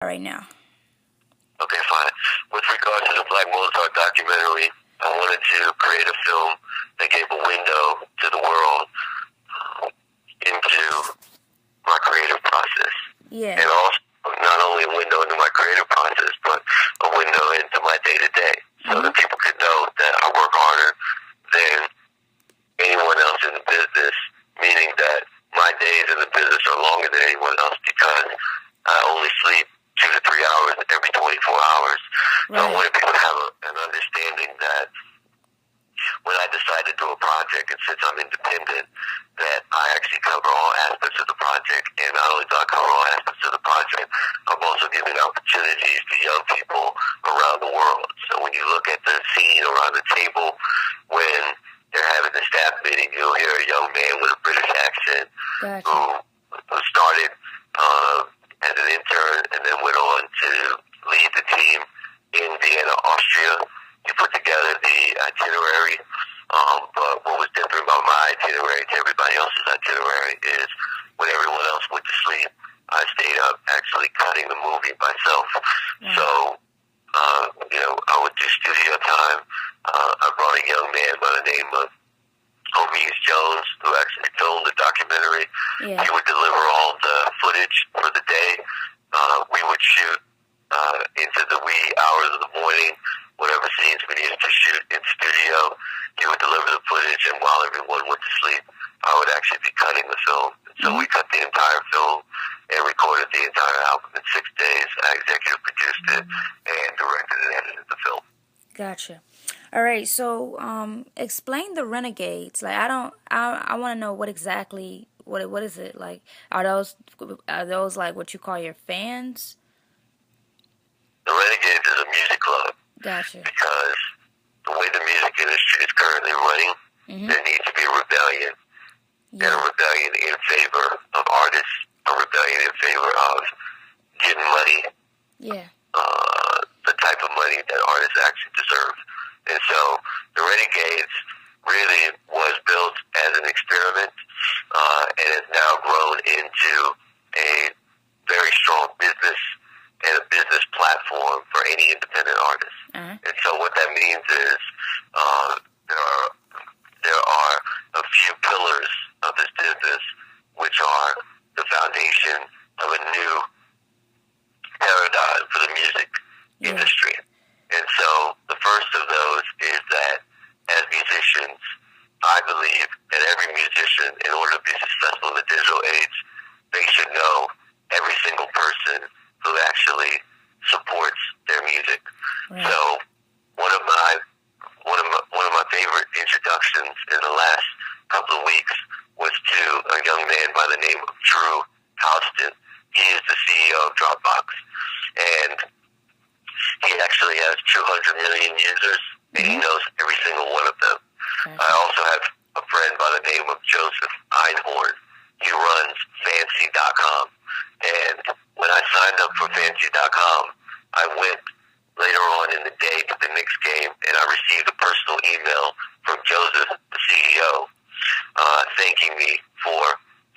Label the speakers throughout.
Speaker 1: right now.
Speaker 2: Okay, fine. With regard to the Black Mozart documentary, I wanted to create a film that gave a window to the world into my creative process.
Speaker 1: Yeah.
Speaker 2: And also, not only a window into my creative process, but a window into my day-to-day. So that people could know that I work harder than anyone else in the business, meaning that my days in the business are longer than anyone else because I only sleep 2 to 3 hours every 24 hours. So I wanted people to have an understanding that when I decide to do a project, and since I'm independent, that I actually cover all aspects of the project. And not only do I cover all aspects of the project, I'm also giving opportunities to young people around the world. So when you look at the scene around the table, when they're having the staff meeting, you'll hear a young man with a British accent who started as an intern and then went on to lead the team in Vienna, Austria. He put together the itinerary, but what was different about my itinerary to everybody else's itinerary is when everyone else went to sleep, I stayed up actually cutting the movie myself. So, I would do studio time. I brought a young man by the name of Homies Jones, who actually filmed the documentary. He would deliver all the footage for the day. We would shoot into the wee hours of the morning, whatever scenes we needed to shoot in studio. He would deliver the footage, and while everyone went to sleep, I would actually be cutting the film. So we cut the entire film and recorded the entire album in 6 days. I executive produced it and directed and edited the film.
Speaker 1: Gotcha. All right, so explain the Renegades. Like, I want to know what exactly what is it like? Are those like what you call your fans?
Speaker 2: The Renegades is a music club.
Speaker 1: Gotcha.
Speaker 2: Because the way the music industry is currently running, there needs to be a rebellion. And a rebellion in favor of artists, a rebellion in favor of getting money. The type of money that artists actually deserve. And so the Renegades really was built as an experiment and has now grown into a very strong business and a business platform for any independent artist. And so what that means is there are a few pillars of this business which are the foundation of a new paradigm for the music industry. And so the first of those is that as musicians, I believe that every musician, in order to be successful in the digital age, they should know every single person who actually supports their music. So one of my favorite introductions in the last couple of weeks was to a young man by the name of Drew Houston. He is the CEO of Dropbox, and he actually has 200 million users, and he knows every single one of them. I also have a friend by the name of Joseph Einhorn. He runs Fancy.com, and when I signed up for Fancy.com, I went later on in the day to the Knicks game, and I received a personal email from Joseph, the CEO, thanking me for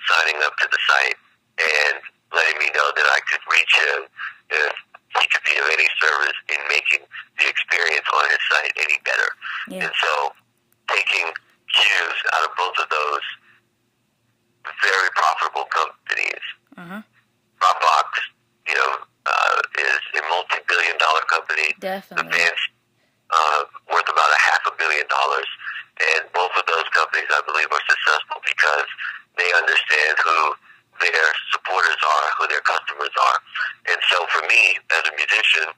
Speaker 2: signing up to the site and letting me know that I could reach him if he could be of any service in making the experience on his site any better. And so taking cues out of both of those very profitable companies. Dropbox, is a multi-billion-dollar company.
Speaker 1: Definitely.
Speaker 2: The Vance, worth about $500 million. And both of those companies, I believe, are successful because they understand who their supporters are, who their customers are. And so for me, as a musician,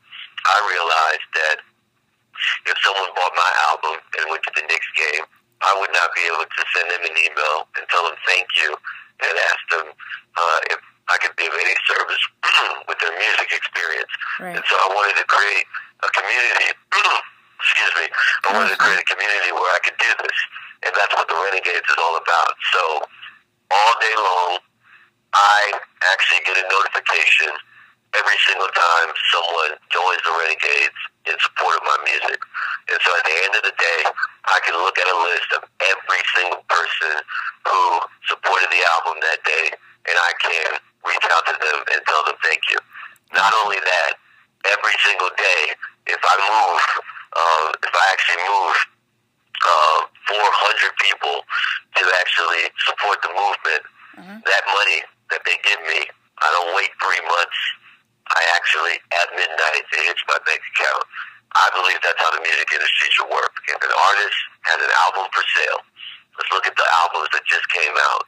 Speaker 2: I realized that if someone bought my album and went to the Knicks game, I would not be able to send them an email and tell them thank you and ask them if I could be of any service with their music experience. And so I wanted to create a community, I wanted to create a community where I could do this. And that's what the Renegades is all about. So all day long, I actually get a notification every single time someone joins the Renegades in support of my music. And so at the end of the day, I can look at a list of every single person who supported the album that day, and I can reach out to them and tell them thank you. Not only that, every single day, if I actually move 400 people to actually support the movement, that money that they give me, I don't wait 3 months. I actually, at midnight, it hits my bank account. I believe that's how the music industry should work. If an artist has an album for sale, let's look at the albums that just came out.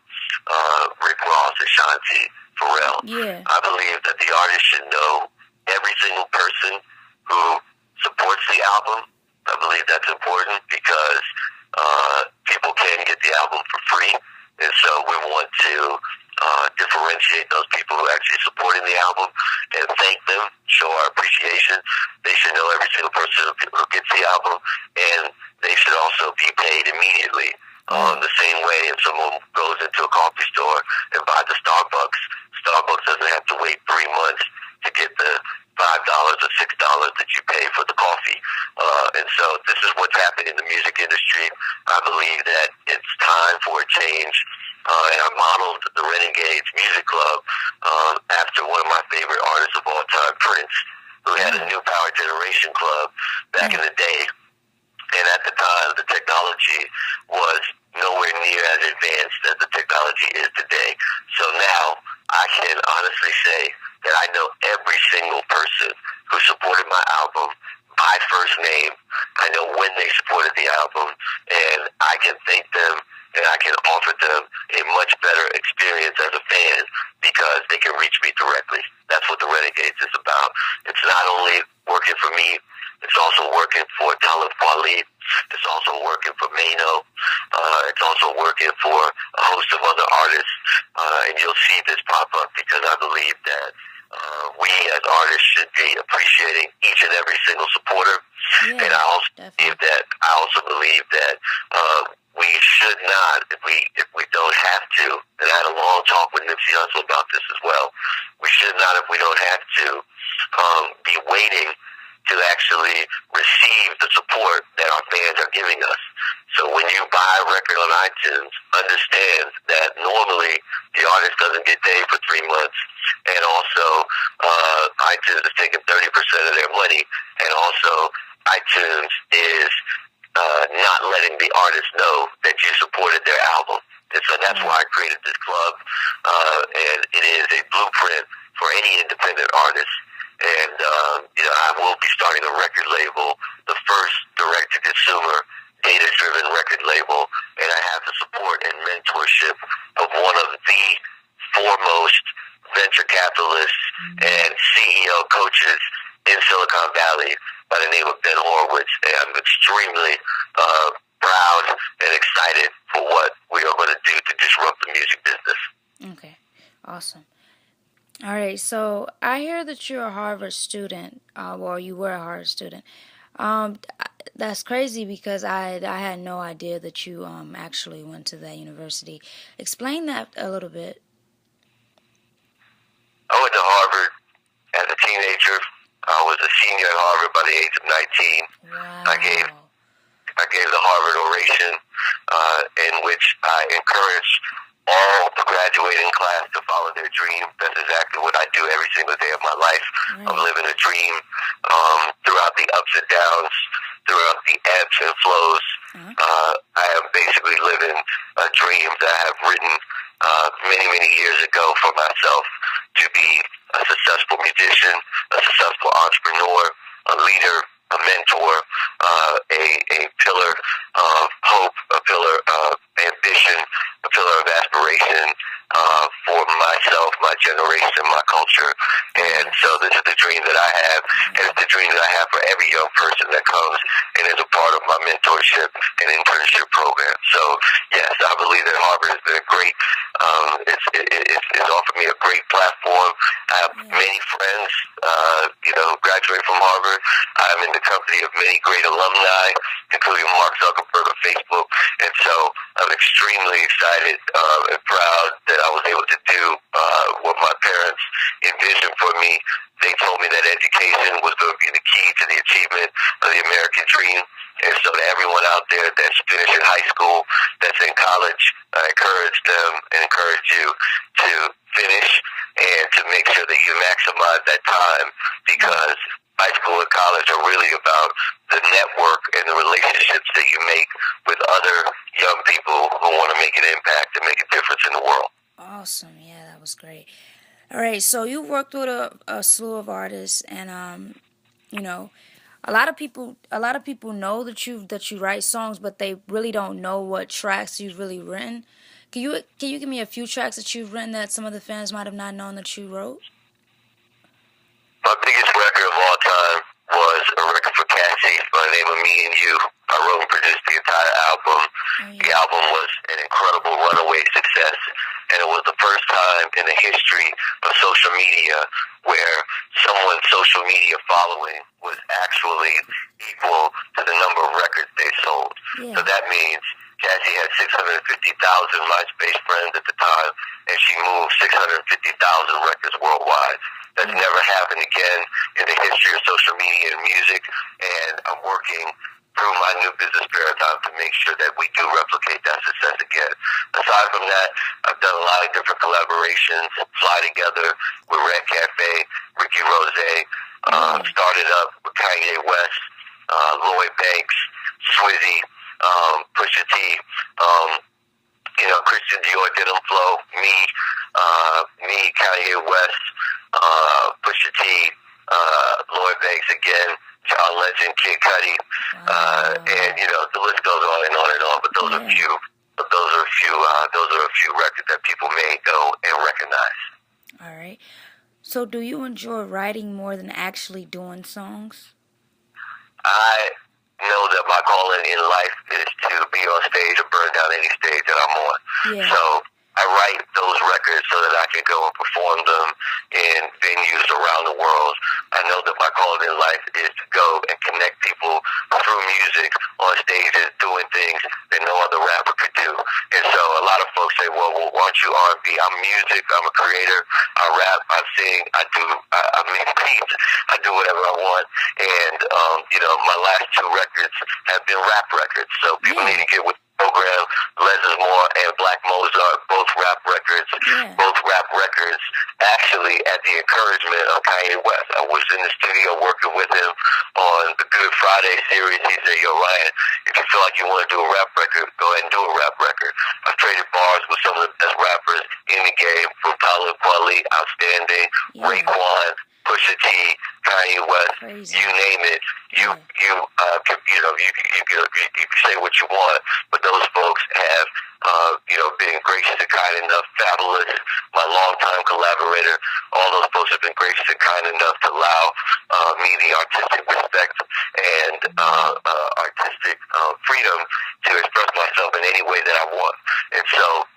Speaker 2: Rick Ross, Ashanti, Pharrell.
Speaker 1: Yeah.
Speaker 2: I believe that the artist should know every single person who supports the album. I believe that's important because people can get the album for free, and so we want to differentiate those people who actually supporting the album and thank them, show our appreciation. They should know every single person who gets the album, and they should also be paid immediately. The same way if someone goes into a coffee store and buys a Starbucks, Starbucks doesn't have to wait 3 months to get the $5 or $6 that you pay for the coffee. And so this is what's happened in the music industry. I believe that it's time for a change. And I modeled the Renegades Music Club after one of my favorite artists of all time, Prince, who had a New Power Generation Club back in the day. And at the time, the technology was nowhere near as advanced as the technology is today. So now I can honestly say that I know every single person who supported my album by first name. I know when they supported the album, and I can thank them, and I can offer them a much better experience as a fan because they can reach me directly. That's what the Renegades is about. It's not only working for me, it's also working for Talib Kweli. It's also working for Mano. It's also working for a host of other artists. And you'll see this pop up because I believe that we as artists should be appreciating each and every single supporter. Yeah, and I also believe that we should not, if we don't have to, and I had a long talk with Nipsey Hussle about this as well, we should not, if we don't have to, be waiting to actually receive the support that our fans are giving us. So when you buy a record on iTunes, understand that normally the artist doesn't get paid for 3 months, and also iTunes is taking 30% of their money, and also iTunes is not letting the artist know that you supported their album. And so that's why I created this club, and it is a blueprint for any independent artist. And, I will be starting a record label, the first direct-to-consumer, data-driven record label, and I have the support and mentorship of one of the foremost venture capitalists and CEO coaches in Silicon Valley by the name of Ben Horowitz, and I'm extremely proud and excited for what we are going to do to disrupt the music business.
Speaker 1: Okay, awesome. All right, so I hear that you're a Harvard student, or you were a Harvard student. That's crazy because I had no idea that you actually went to that university. Explain that a little bit.
Speaker 2: I went to Harvard as a teenager. I was a senior at Harvard by the age of 19.
Speaker 1: Wow.
Speaker 2: I gave the Harvard oration in which I encouraged all the graduating class to follow their dream. That's exactly what I do every single day of my life. Right. I'm living a dream throughout the ups and downs, throughout the ebbs and flows. I am basically living a dream that I have written many, many years ago for myself to be a successful musician, a successful entrepreneur, a leader, a mentor, a pillar of hope, a pillar of ambition, a pillar of aspiration for myself, my generation, my culture. And so this is the dream that I have, and it's the dream that I have for every young person that comes and is a part of my mentorship and internship program. So, yes, I believe that Harvard has been a great, it's offered me a great platform. I have many friends, graduate from Harvard. I'm in the company of many great alumni, including Mark Zuckerberg of Facebook. And so I'm extremely excited and proud that I was able to do what my parents envisioned for me. They told me that education was going to be the key to the achievement of the American dream. And so to everyone out there that's finishing high school, that's in college, I encourage them and encourage you to finish and to make sure that you maximize that time because high school and college are really about the network and the relationships that you make with other young people who want to make an impact and make a difference in the world.
Speaker 1: Awesome. Yeah, that was great. All right, so you worked with a slew of artists, and you know, a lot of people know that you write songs, but they really don't know what tracks you've really written. Can you give me a few tracks that you've written that some of the fans might have not known that you wrote?
Speaker 2: My biggest record of all time was a record for Cassie by the name of Me and You. I wrote and produced the entire album.
Speaker 1: Oh
Speaker 2: The
Speaker 1: yeah.
Speaker 2: album was an incredible runaway success, and it was the first time in the history of social media where someone's social media following was actually equal to the number of records they sold. So
Speaker 1: Yeah.
Speaker 2: that means Cassie had 650,000 MySpace friends at the time, and she moved 650,000 records worldwide. That's
Speaker 1: Yeah.
Speaker 2: never happened again in the history of social media and music, and I'm working through my new business paradigm to make sure that we do replicate that success again. Aside from that, I've done a lot of different collaborations, Fly Together with Red Cafe, Ricky Rose,
Speaker 1: Yeah.
Speaker 2: started up with Kanye West, Lloyd Banks, Swizzy, Pusha T, Christian Dior, Denim Flow, me, Kanye West, Pusha T, Lloyd Banks again, John Legend, Kid Cudi, and
Speaker 1: Wow.
Speaker 2: the list goes on and on and on. But those are
Speaker 1: Yeah.
Speaker 2: few. But those are a few records that people may know and recognize.
Speaker 1: All right. So, do you enjoy writing more than actually doing songs?
Speaker 2: I know that my calling in life is to be on stage or burn down any stage that I'm on.
Speaker 1: Yeah.
Speaker 2: So I write those records so that I can go and perform them in venues around the world. I know that my calling in life is to go and connect people through music on stages, doing things that no other rapper could do. And so a lot of folks say, well, why aren't you R&B? I'm music. I'm a creator. I rap. I sing. I make beats. I do whatever I want. And, my last two records have been rap records. So people
Speaker 1: Yeah.
Speaker 2: need to get with the program. Les is Moore and Black Mozart, both rap records.
Speaker 1: Yeah.
Speaker 2: Both rap records actually at the encouragement of Kanye West. I was in the studio working with him on the Good Friday series. He said, yo, Ryan, if you feel like you want to do a rap record, go ahead and do a rap record. I've traded bars with some of the best rappers in the game, from Talib Kweli, Outstanding,
Speaker 1: Yeah.
Speaker 2: Raekwon, Pusha T, Kanye West,
Speaker 1: Crazy.
Speaker 2: you name it. You
Speaker 1: Yeah.
Speaker 2: can say what you want, but those folks have been gracious and kind enough. Fabulous, my longtime collaborator, all those folks have been gracious and kind enough to allow me the artistic respect and artistic freedom to express myself in any way that I want. And so,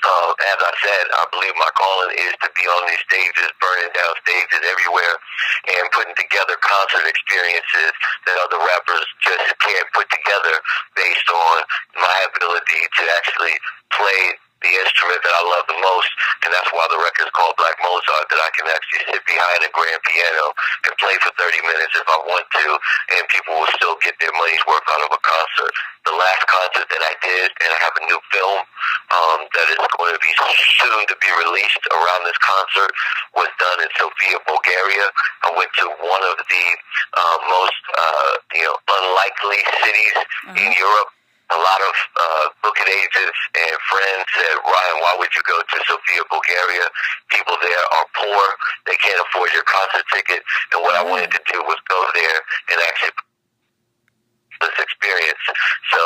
Speaker 2: as I said, I believe my calling is to be on these stages, burning down stages everywhere, and putting together concert experiences that other rappers just can't put together based on my ability to actually play the instrument that I love the most, and that's why the record's called Black Mozart, that I can actually sit behind a grand piano and play for 30 minutes if I want to, and people will still get their money's worth out of a concert. The last concert that I did, and I have a new film that is going to be soon to be released around this concert, was done in Sofia, Bulgaria. I went to one of the most unlikely cities in Europe. A lot of booking agents and friends said, Ryan, why would you go to Sofia, Bulgaria? People there are poor. They can't afford your concert ticket. And what I wanted to do was go there and actually this experience. So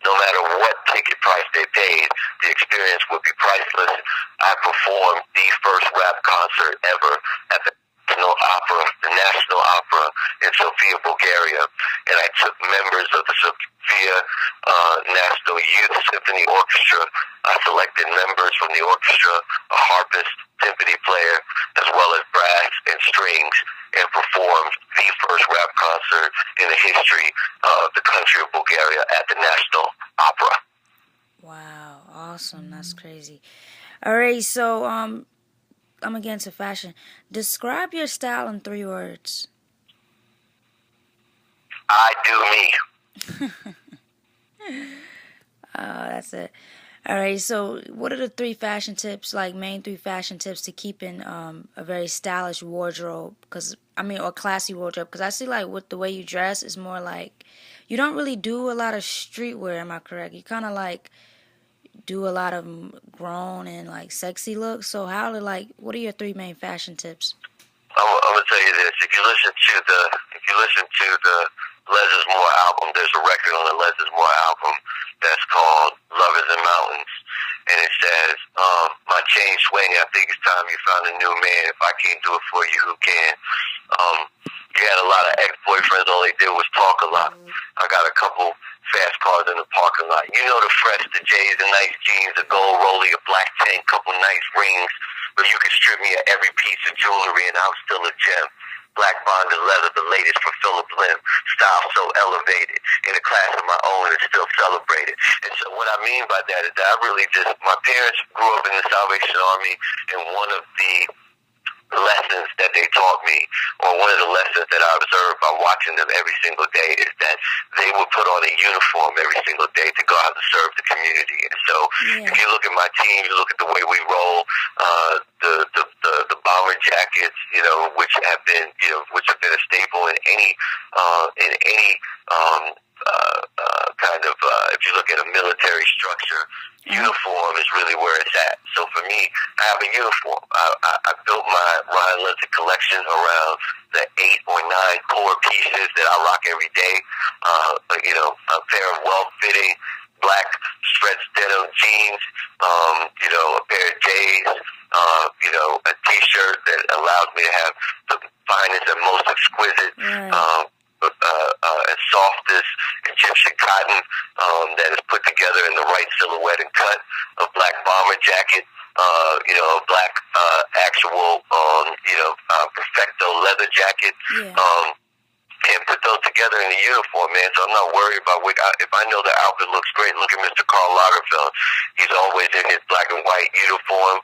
Speaker 2: no matter what ticket price they paid, the experience would be priceless. I performed the first rap concert ever at the National Opera in Sofia, Bulgaria, and I took members of the Sofia National Youth Symphony Orchestra. I selected members from the orchestra, a harpist, timpani player, as well as brass and strings, and performed the first rap concert in the history of the country of Bulgaria at the National Opera.
Speaker 1: Wow, awesome. That's crazy. All right, so I'm against fashion. Describe your style in 3 words.
Speaker 2: I do me.
Speaker 1: That's it. All right, so what are the three fashion tips, like main three fashion tips to keeping a very stylish wardrobe? Because I mean, or classy wardrobe. Because I see like with the way you dress is more like you don't really do a lot of streetwear. Am I correct? You kind of like do a lot of grown and like sexy looks. So how to like, what are your three main fashion tips?
Speaker 2: I'm gonna tell you this: if you listen to the Les is More album, there's a record on the Les is More album that's called "Lovers and Mountains," and it says, "My chain swing. I think it's time you found a new man. If I can't do it for you, who can?" Um, you had a lot of ex-boyfriends. All they did was talk a lot. I got a couple fast cars in the parking lot. You know the fresh, the J's, the nice jeans, the gold rollie, a black tank, couple nice rings. But you could strip me of every piece of jewelry and I'm still a gem. Black bonded leather, the latest from Philip Lim. Style so elevated. In a class of my own and still celebrated. And so what I mean by that is that I really just, my parents grew up in the Salvation Army, and one of the lessons that they taught me, or one of the lessons that I observed by watching them every single day, is that they would put on a uniform every single day to go out and serve the community. And so, if you look at my team, you look at the way we roll, the bomber jackets, which have been, a staple in any kind of, if you look at a military structure, uniform is really where it's at. So for me, I have a uniform. I built my Ryan Linton collection around the 8 or 9 core pieces that I rock every day. A pair of well-fitting black stretch denim jeans, a pair of J's, a t-shirt that allows me to have the finest and most exquisite, and softest Egyptian cotton that is put together in the right silhouette and cut, a black bomber jacket, a black actual, perfecto leather jacket. And put those together in a uniform, man. So I'm not worried about if I know the outfit looks great. Look at Mr. Karl Lagerfeld. He's always in his black and white uniform.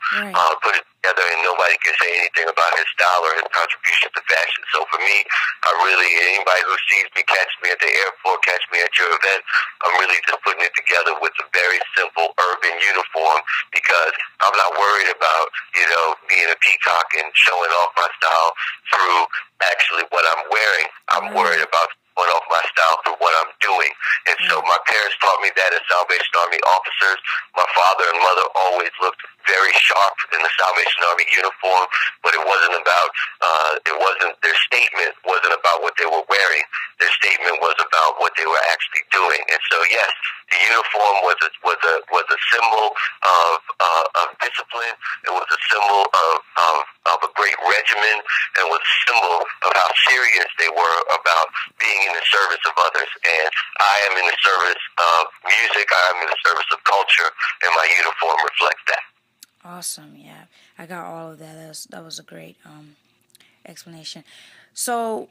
Speaker 2: Put it together, and nobody can say anything about his style or his contribution to fashion. So for me, anybody who sees me, catch me at the airport, catch me at your event, I'm really just putting it together with a very simple urban uniform, because I'm not worried about, being a peacock and showing off my style through actually what I'm wearing. I'm worried about showing off my style through what I'm doing. And so my parents taught me that as Salvation Army officers. My father and mother always looked very sharp in the Salvation Army uniform, but their statement wasn't about what they were wearing. Their statement was about what they were actually doing. And so, yes, the uniform was a symbol of discipline. It was a symbol of a great regimen, and was a symbol of how serious they were about being in the service of others. And I am in the service of music. I am in the service of culture, and my uniform reflects that.
Speaker 1: Awesome. Yeah, I got all of that. That was a great explanation. So,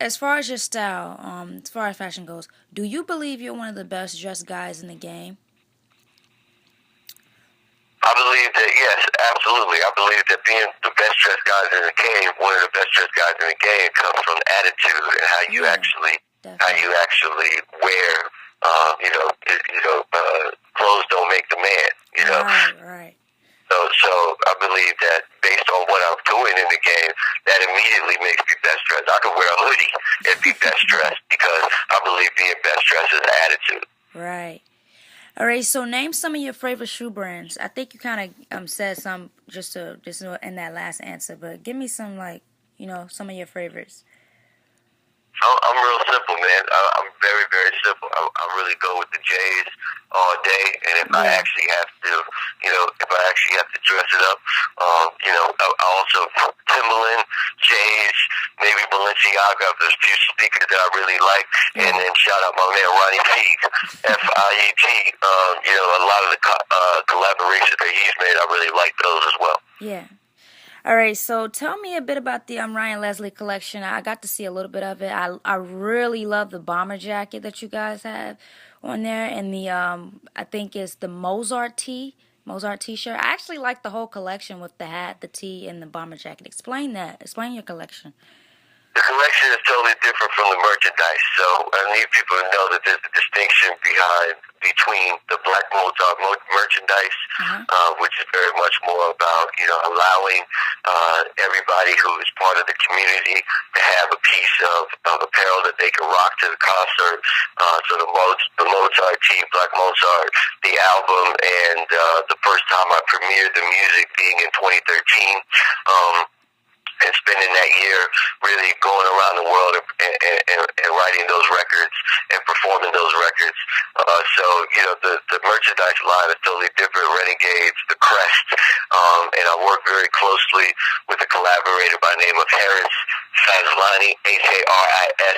Speaker 1: as far as your style, as far as fashion goes, do you believe you're one of the best dressed guys in the game?
Speaker 2: I believe that, yes, absolutely. I believe that being the best dressed guys in the game, one of the best dressed guys in the game, comes from attitude and how you actually wear. Clothes don't make the man.
Speaker 1: Right.
Speaker 2: So I believe that based on what I'm doing in the game, that immediately makes me best dressed. I could wear a hoodie and be best dressed, because I believe being best dressed is attitude.
Speaker 1: Right. All right. So name some of your favorite shoe brands. I think you kind of said some just in that last answer, but give me some some of your favorites.
Speaker 2: I'm real simple, man. I'm very, very simple. I really go with the J's all day, and if I actually have to dress it up, I also Timberland, J's, maybe Balenciaga. There's a few sneakers that I really like, and then shout out my man Ronnie Feig, FIET. A lot of the collaborations that he's made, I really like those as well.
Speaker 1: Yeah. All right, so tell me a bit about the Ryan Leslie collection. I got to see a little bit of it. I really love the bomber jacket that you guys have on there, and the I think it's the Mozart T-shirt. I actually like the whole collection with the hat, the tee, and the bomber jacket. Explain that. Explain your collection.
Speaker 2: The collection is totally different from the merchandise, so I need people to know that there's a distinction behind between the Black Mozart merchandise,
Speaker 1: Uh-huh.
Speaker 2: which is very much more about, allowing everybody who is part of the community to have a piece of apparel that they can rock to the concert. So the Mozart tee, Black Mozart, the album, and the first time I premiered the music being in 2013. And spending that year really going around the world and writing those records and performing those records. So, the merchandise line is totally different. Renegades, the crest, and I work very closely with a collaborator by the name of Harris Fazlani, HarisFazlani,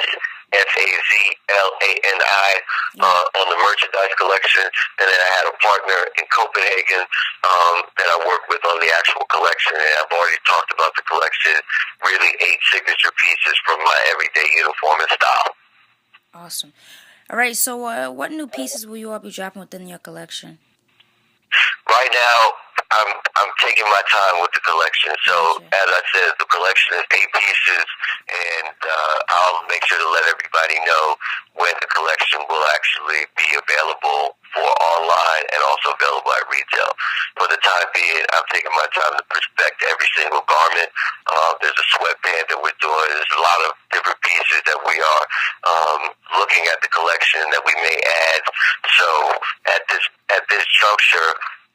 Speaker 2: on the merchandise collection. And then I had a partner in Copenhagen that I work with on the actual collection. And I've already talked about the collection, really 8 signature pieces from my everyday uniform and style.
Speaker 1: Awesome. All right, so what new pieces will you all be dropping within your collection?
Speaker 2: Right now, I'm taking my time with the collection. So, as I said, the collection is 8 pieces, and I'll make sure to let everybody know when the collection will actually be available for online and also available at retail. For the time being, I'm taking my time to inspect every single garment. There's a sweatband that we're doing. There's a lot of different pieces that we are looking at the collection that we may add. So at this juncture,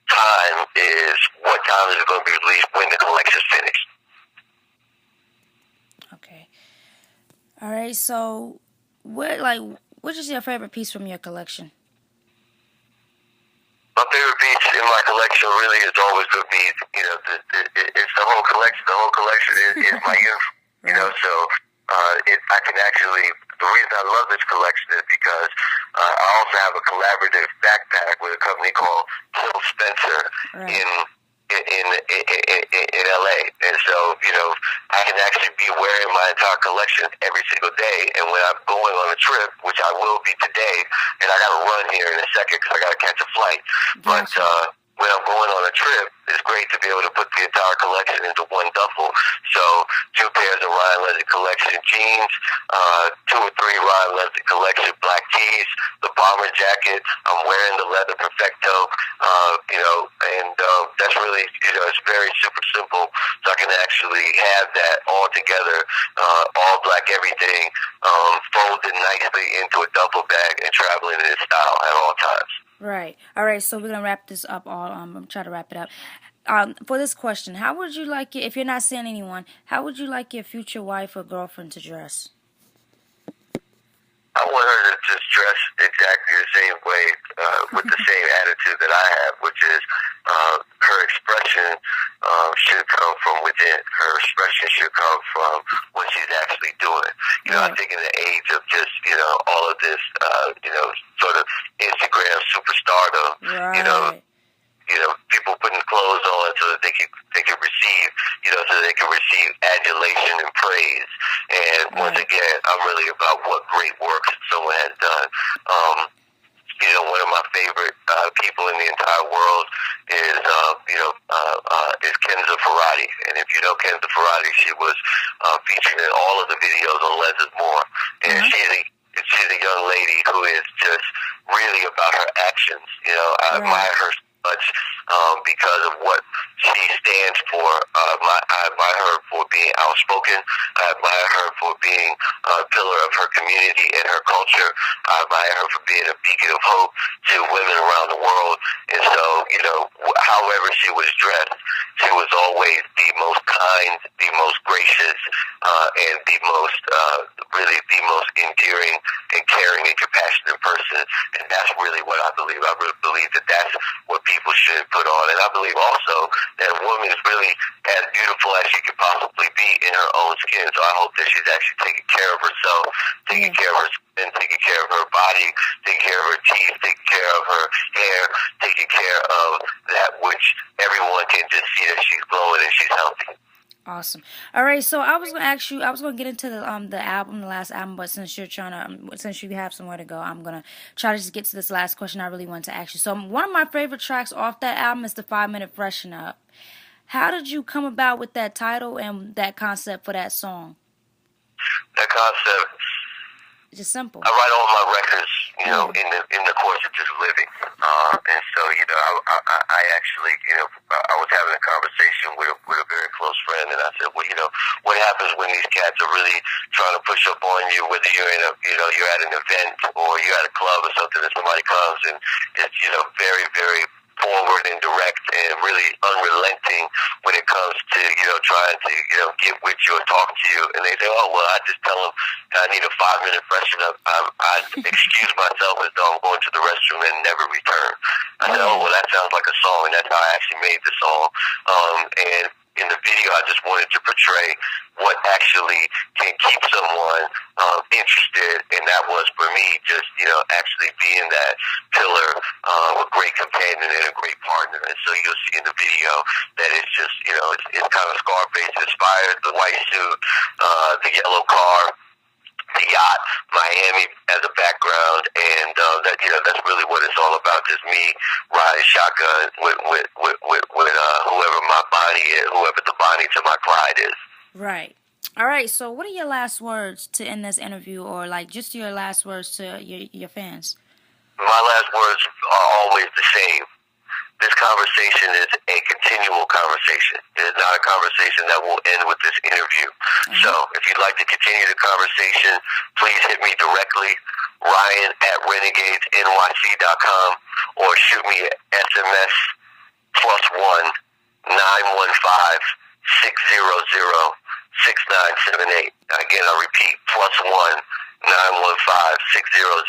Speaker 2: time is what time is it going to be released when the collection's finished.
Speaker 1: Okay. All right. So, which is your favorite piece from your collection?
Speaker 2: My favorite piece in my collection really is always going to be, it's the whole collection. The whole collection is my uniform. So I can actually. The reason I love this collection is because I also have a collaborative backpack with a company called Hill Spencer in LA, and so I can actually be wearing my entire collection every single day. And when I'm going on a trip, which I will be today, and I got to run here in a second because I got to catch a flight, but when I'm going on a trip, it's great to be able to put the entire collection into one duffel. So 2 pairs of Ryan Leslie collection jeans, 2 or 3 Ryan Leslie collection black tees, the bomber jacket. I'm wearing the leather perfecto, and that's really, it's very super simple. So I can actually have that all together, all black everything, folded nicely into a duffel bag and traveling in this style at all times.
Speaker 1: Right. All right. So we're gonna wrap this up. I'm trying to wrap it up. For this question, how would you like it if you're not seeing anyone? How would you like your future wife or girlfriend to dress?
Speaker 2: I want her to just dress exactly the same way, with the same attitude that I have, which is her expression should come from within. Her expression should come from what she's actually doing. I think in the age of just, all of this, sort of Instagram superstardom, people putting clothes on so that they can receive, so they can receive adulation and praise. And once again, I'm really about what great work someone has done. One of my favorite people in the entire world is Kenza Ferrati. And if you know Kenza Ferrati, she was featured in all of the videos on Less is More. And she's a young lady who is just really about her actions. I admire her much because of what she stands for. I admire her for being outspoken. I admire her for being a pillar of her community and her culture. I admire her for being a beacon of hope to women around the world. And so, however she was dressed, she was always the most kind, the most gracious, and the most, really the most endearing and caring and compassionate person. And that's really what I believe. I really believe that that's what people should put on. And I believe also that a woman is really as beautiful as she could possibly be in her own skin. So I hope that she's actually taking care of herself, taking care of her skin, taking care of her body, taking care of her teeth, taking care of her hair, taking care of that which everyone can just see that she's glowing and she's healthy.
Speaker 1: Awesome. All right, so I was gonna ask you. I was gonna get into the album, the last album, but since you're trying to, since you have somewhere to go, I'm gonna try to just get to this last question I really wanted to ask you. So one of my favorite tracks off that album is the 5-minute Freshen Up. How did you come about with that title and that concept for that song?
Speaker 2: That concept
Speaker 1: Just simple.
Speaker 2: I write all my records,
Speaker 1: Yeah.
Speaker 2: in the course of just living. And so, I actually, I was having a conversation with a very close friend, and I said, well, what happens when these cats are really trying to push up on you, whether you're in a, you're at an event or you're at a club or something, and somebody comes and it's, very, very forward and direct and really unrelenting when it comes to, trying to, get with you or talk to you. And they say, oh, well, I just tell them I need a 5-minute freshen up. I excuse myself as though I'm going to the restroom and never return. I said, oh,
Speaker 1: Yeah.
Speaker 2: well, that sounds like a song. And that's how I actually made the song. And in the video, I just wanted to portray what actually can keep someone interested, and that was for me just actually being that pillar, a great companion and a great partner. And so you'll see in the video that it's just it's kind of Scarface inspired. The white suit, the yellow car, the yacht, Miami as a background, and that's really what it's all about. Just me riding shotgun with whoever my body is, whoever the body to my Clyde is.
Speaker 1: Right. All right. So, what are your last words to end this interview, or like just your last words to your fans?
Speaker 2: My last words are always the same. This conversation is a continual conversation. It is not a conversation that will end with this interview. So if you'd like to continue the conversation, please hit me directly, Ryan@renegadesnyc.com, or shoot me an SMS +1 915 600 6978. Again, I repeat, +1 915 600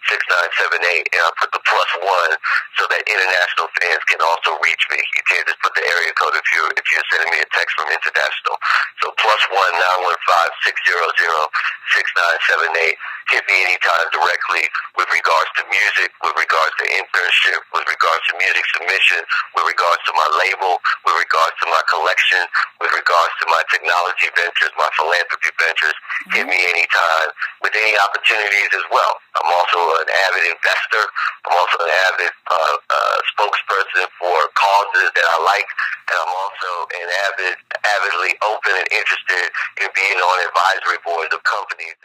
Speaker 2: 6978, and I put the +1 so that international fans can also reach me. You can't just put the area code if you're sending me a text from international. So +1 915 600 6978. Hit me anytime directly with regards to music, with regards to internship, with regards to music submission, with regards to my label, with regards to my collection, with regards to my technology ventures, my philanthropy ventures. Hit me anytime with any opportunities as well. I'm also an avid investor. I'm also an avid spokesperson for causes that I like, and I'm also an avidly open and interested in being on advisory boards of companies.